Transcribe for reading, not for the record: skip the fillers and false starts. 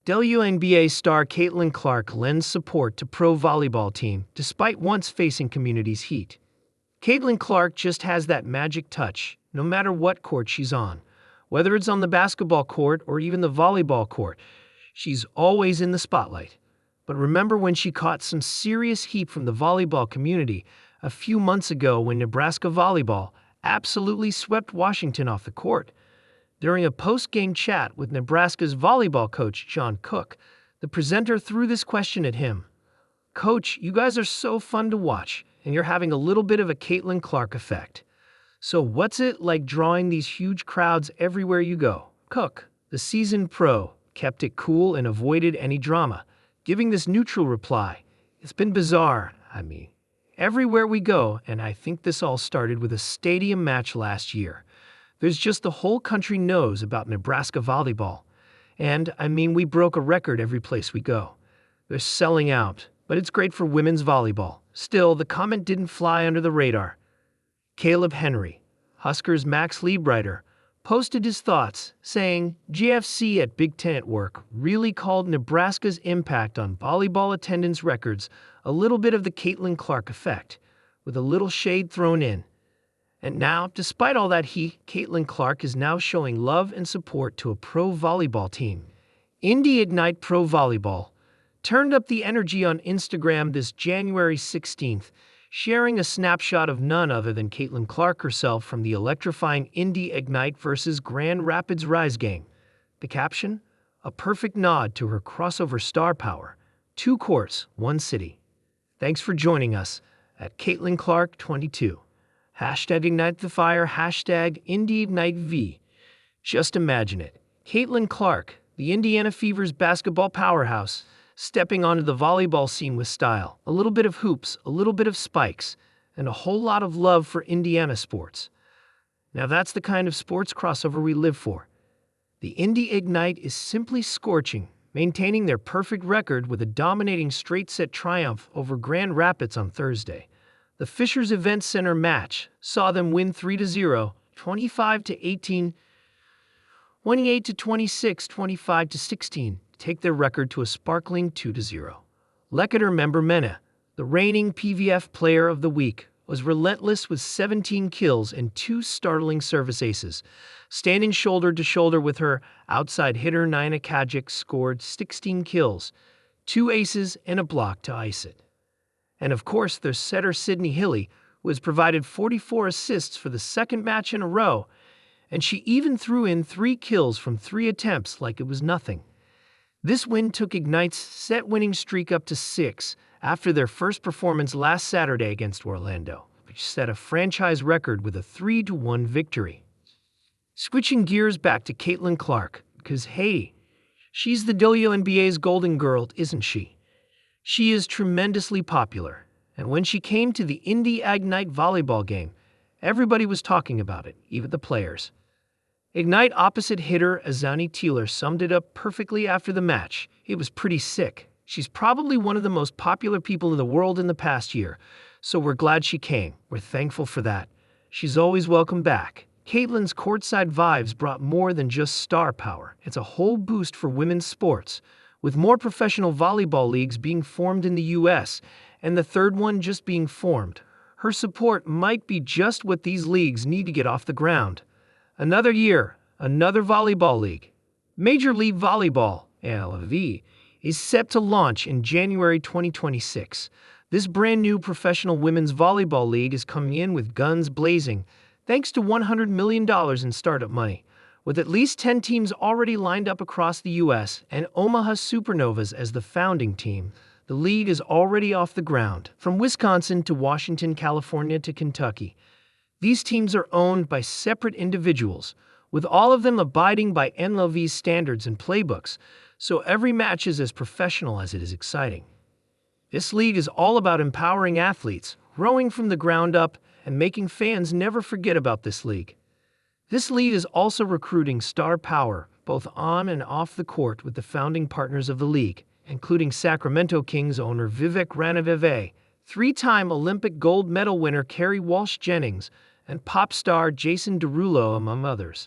WNBA star Caitlin Clark lends support to pro volleyball team despite once facing community's heat. Caitlin Clark just has that magic touch, no matter what court she's on. Whether it's on the basketball court or even the volleyball court, she's always in the spotlight. But remember when she caught some serious heat from the volleyball community a few months ago when Nebraska Volleyball absolutely swept Washington off the court? During a post-game chat with Nebraska's volleyball coach, John Cook, the presenter threw this question at him. "Coach, you guys are so fun to watch, and you're having a little bit of a Caitlin Clark effect. So what's it like drawing these huge crowds everywhere you go?" Cook, the seasoned pro, kept it cool and avoided any drama, giving this neutral reply. "It's been bizarre. Everywhere we go, and I think this all started with a stadium match last year. There's just the whole country knows about Nebraska Volleyball. And, we broke a record every place we go. They're selling out, but it's great for women's volleyball." Still, the comment didn't fly under the radar. Caleb Henry, Huskers' Max Lieb writer, posted his thoughts, saying, "GFC at Big Ten at work really called Nebraska's impact on volleyball attendance records a little bit of the Caitlin Clark effect, with a little shade thrown in. And now, despite all that heat, Caitlin Clark is now showing love and support to a pro volleyball team. Indy Ignite Pro Volleyball turned up the energy on Instagram this January 16th, sharing a snapshot of none other than Caitlin Clark herself from the electrifying Indy Ignite versus Grand Rapids Rise game. The caption? A perfect nod to her crossover star power. 2 courts, 1 city. Thanks for joining us at Caitlin Clark 22. #Ignite the Fire, #IndyIgniteV. Just imagine it. Caitlin Clark, the Indiana Fever's basketball powerhouse, stepping onto the volleyball scene with style. A little bit of hoops, a little bit of spikes, and a whole lot of love for Indiana sports. Now that's the kind of sports crossover we live for. The Indy Ignite is simply scorching, maintaining their perfect record with a dominating straight-set triumph over Grand Rapids on Thursday. The Fishers Event Center match saw them win 3-0, 25-18, 28-26, 25-16, take their record to a sparkling 2-0. Leketer member Mena, the reigning PVF Player of the Week, was relentless with 17 kills and 2 startling service aces. Standing shoulder to shoulder with her outside hitter Nina Kajic scored 16 kills, 2 aces and a block to ice it. And of course, their setter Sydney Hilly, who has provided 44 assists for the second match in a row, and she even threw in 3 kills from 3 attempts like it was nothing. This win took Ignite's set-winning streak up to 6 after their first performance last Saturday against Orlando, which set a franchise record with a 3-1 victory. Switching gears back to Caitlin Clark, because hey, she's the WNBA's golden girl, isn't she? She is tremendously popular, and when she came to the Indy Ignite volleyball game, everybody was talking about it, even the players. Ignite opposite hitter Azani Teeler summed it up perfectly after the match. "It was pretty sick. She's probably one of the most popular people in the world in the past year, so we're glad she came. We're thankful for that. She's always welcome back." Caitlin's courtside vibes brought more than just star power. It's a whole boost for women's sports, with more professional volleyball leagues being formed in the U.S. and the third one just being formed. Her support might be just what these leagues need to get off the ground. Another year, another volleyball league. Major League Volleyball, LV, is set to launch in January 2026. This brand new professional women's volleyball league is coming in with guns blazing, thanks to $100 million in startup money. With at least 10 teams already lined up across the U.S. and Omaha Supernovas as the founding team, the league is already off the ground. From Wisconsin to Washington, California to Kentucky, these teams are owned by separate individuals, with all of them abiding by NLV's standards and playbooks, so every match is as professional as it is exciting. This league is all about empowering athletes, growing from the ground up, and making fans never forget about this league. This league is also recruiting star power, both on and off the court, with the founding partners of the league, including Sacramento Kings owner Vivek Ranadivé, 3-time Olympic gold medal winner Kerry Walsh Jennings, and pop star Jason Derulo, among others.